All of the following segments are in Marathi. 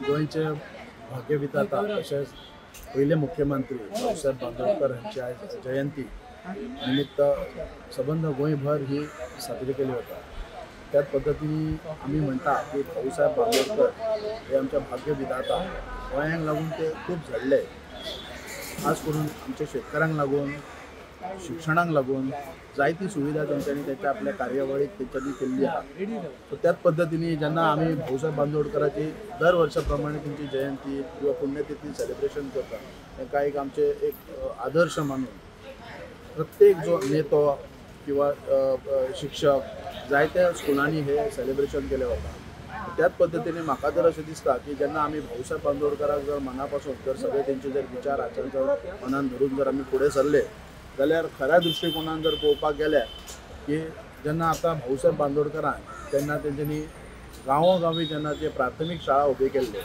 गोंयचे भाग्यविधाता तशेंच पहिले मुख्यमंत्री भाऊसाहेब बांदोडकर यांची आज जयंती निमित्त सबंद गोंयभर ही साजरी केली वता। त्याच पद्धतीने आम्ही म्हणता की भाऊसाहेब बांदोडकर हे आमच्या भाग्यविधाता गोंयांक लागून ते खूप झडले, खास करून आमच्या शेतकऱ्यांक लागून शिक्षणाक लागून जायती सुविधा तेंच्यांनी त्याच्या आपल्या कार्यावळीत तेंच्यांनी केल्ली आहा। सो त्याच पद्धतीने जेन्ना आमी भाऊसाहेब बांदोडकराची दर वर्षाप्रमाणे तेंची जयंती किंवा पुण्यतिथी सेलिब्रेशन करता, तांकां एक आमचे एक आदर्श मानून प्रत्येक जो नेतो किंवा शिक्षक जायत्या स्कुलांनी हे सेलिब्रेशन केले वता। त्याच पद्धतीने म्हाका जर अशें दिसता की जेन्ना आमी भाऊसाहेब बांदोडकराक जर मनापासून जर सगळे तेंचे जर विचार आचार जर मनान धरून जर आमी फुडें सरले जाल्यार खऱ्या दृश्टिकोनान जर पळोवपाक गेले की जेन्ना आतां भाऊसाहेब बांदोडकरान तेन्ना तेंच्यांनी गांवोगावी जेन्ना जे प्राथमीक शाळा उबी केल्ले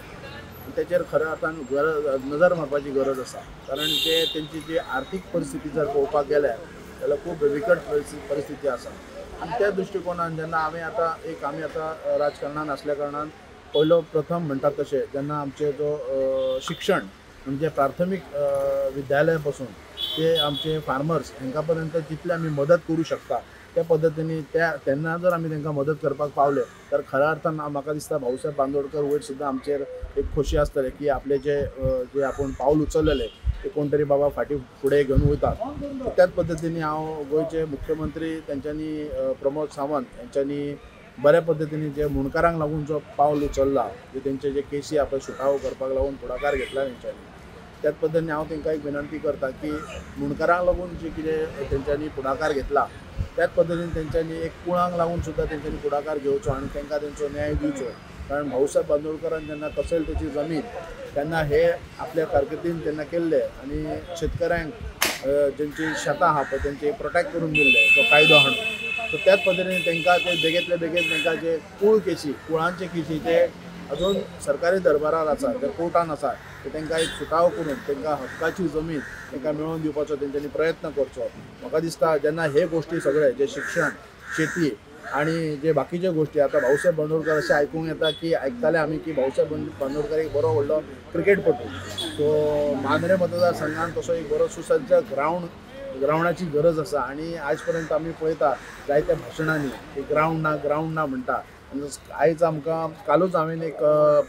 तेचेर खरें अर्थान नजर मारपाची गरज आसा। कारण ते तेंची जी आर्थीक परिस्थिती जर पळोवपाक गेल्यार जाल्यार खूब विकट परिस्थिती आसा। आनी त्या दृश्टिकोनान जेन्ना आमी आतां राजकारणान आसल्या कारणान पयलो प्रथम म्हणटात तशें जेन्ना आमचे जो शिक्षण म्हणजे प्राथमीक विद्यालय पासून ते आमचे फार्मर्स हांकां पर्यंत जितले आमी मदत करूं शकता त्या पद्धतीने तेन्ना जर आमी तांकां मदत करपाक पावले तर खऱ्या अर्थान म्हाका दिसता भाऊसाहेब बांदोडकर वयर सुद्दां आमचेर एक खोशी आसतले की आपले जे आपूण पावल उचललेले ते कोण तरी बाबा फुडें घेवन वयतात। त्याच पद्धतीने हांव गोंयचे मुख्यमंत्री तेंच्यांनी प्रमोद सावंत यांच्यांनी बऱ्या पद्धतीने जे मुणकारांक लागून जो पावल उचलला जे तेंचे जे केसी आपण सुटावो करपाक लागून फुडाकार घेतला तेंच्यांनी, त्याच पद्धतीने हांव तांकां एक विनंती करता की मुणकारांक लागून जे कितें तेंच्यांनी फुडाकार घेतला त्याच पद्धतीने तेंच्यांनी एक कुळांक लागून सुद्दां तेंच्यांनी फुडाकार घेवचो आनी तांकां तेंचो न्याय दिवचो। कारण भाऊसाहेब बांदोडकरान जेन्ना कसेल तेची जमीन तेन्ना हे आपल्या कारकिर्दीन तेन्ना केल्ले आनी शेतकऱ्यांक जेंची शेतां आहा पळय तेंचे प्रोटेक्ट करून दिल्ले तो कायदो हाडून। सो त्याच पद्धतीने तांकां ते बेगेंतले बेगीन तांकां जे कुळांचे केसी ते अजून सरकारी दरबारार आसा ते कोर्टान आसा ते तांकां एक सुटावो करून तांकां हक्काची जमीन तांकां मेळोवन दिवपाचो तेंच्यांनी प्रयत्न करचो। म्हाका दिसता जेन्ना हे गोश्टी सगळे जे शिक्षण शेती आणि जे बाकीचे गोष्टी आता भाऊसाहेब बांदोडकर असे आयकूंक येता की आयकताले आमी की भाऊसाहेब बांदोडकर एक बरो व्हडलो क्रिकेटपटू, सो मांद्रे मतदारसंघात तसो एक बरो सुसज्ज ग्रावंडाची गरज आसा। आणि आज पर्यंत आमी पळयता जायत्या भाशणांनी ग्रावंड ना म्हणटा। आयज आमकां कालूच हांवें एक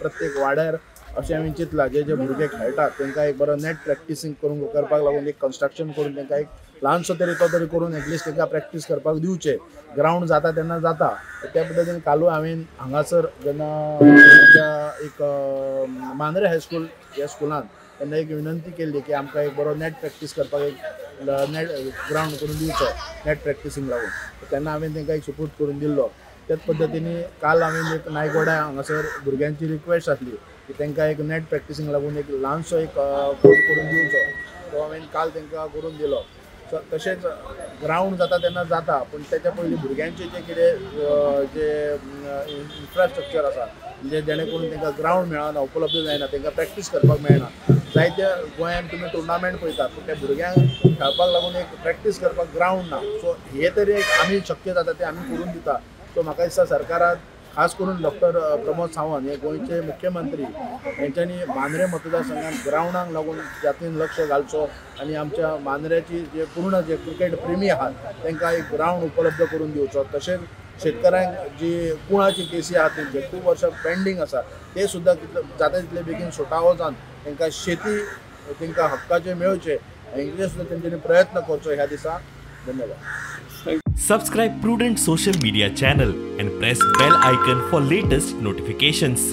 प्रत्येक वाड्यार अशें हांवें चिंतलां जे भुरगे खेळटात तांकां एक बरो नेट प्रॅक्टिसींग करपाक लागून एक कन्स्ट्रक्शन करून तांकां एक ल्हानसो तरी तो तरी करून एटलिस्ट तांकां प्रॅक्टीस करपाक दिवचे। ग्रावंड जाता तेन्ना जाता त्या पद्दतीन कालू हांवें हांगासर जेन्ना एक मांद्रे हायस्कूल ह्या स्कुलान तेन्ना एक विनंती केल्ली की आमकां एक बरो नेट प्रॅक्टीस करपाक एक नेट ग्रावंड करून दिवचो नेट प्रॅक्टिसींग लागून। तेन्ना हांवें तांकां एक सपोर्ट करून दिल्लो। त्याच पद्धतीने काल हांवें एक नायगोड्या हांगासर भुरग्यांची रिक्वेस्ट आसली की तांकां एक नेट प्रॅक्टिसींग लागून एक ल्हानसो एक कोर्ट करून दिवचो, तो हांवें काल तांकां करून दिलो। तशेंच ग्रावंड जाता तेन्ना जाता पूण तेच्या पयलीं भुरग्यांचे जे कितें जे इन्फ्रास्ट्रक्चर आसा म्हणजे जेणे करून तांकां ग्रावंड मेळना उपलब्ध जायना तांकां प्रॅक्टीस करपाक मेळना। जायत्या गोंयांत तुमी टुर्नामेंट पळयतात पूण त्या भुरग्यांक खेळपाक लागून एक प्रॅक्टीस करपाक ग्रावंड ना। सो हे तरी एक आमी शक्य जाता ते आमी करून दिता। सो म्हाका दिसता सरकारान खास करून डॉक्टर प्रमोद सावंत हे गोंयचे मुख्यमंत्री यांच्यांनी मांद्रे मतदारसंघात ग्रावंडाक लागून जातीन लक्ष घालचो आनी आमच्या मांद्र्याची जे पूर्ण जे क्रिकेट प्रेमी आहात तांकां एक ग्रावंड उपलब्ध करून दिवचो। तशेंच शेतकऱ्यांक जी कुळाची केसी आहात तेंचे खूब वर्सां पेंडींग आसा ते सुद्दां जाता तितले बेगीन सुटावो जावन तांकां शेती तांकां हक्काचे मेळचे हेंचे सुद्दां तेंच्यांनी प्रयत्न करचो ह्या दिसा। धन्यवाद। Subscribe Prudent social media channel and press bell icon for latest notifications.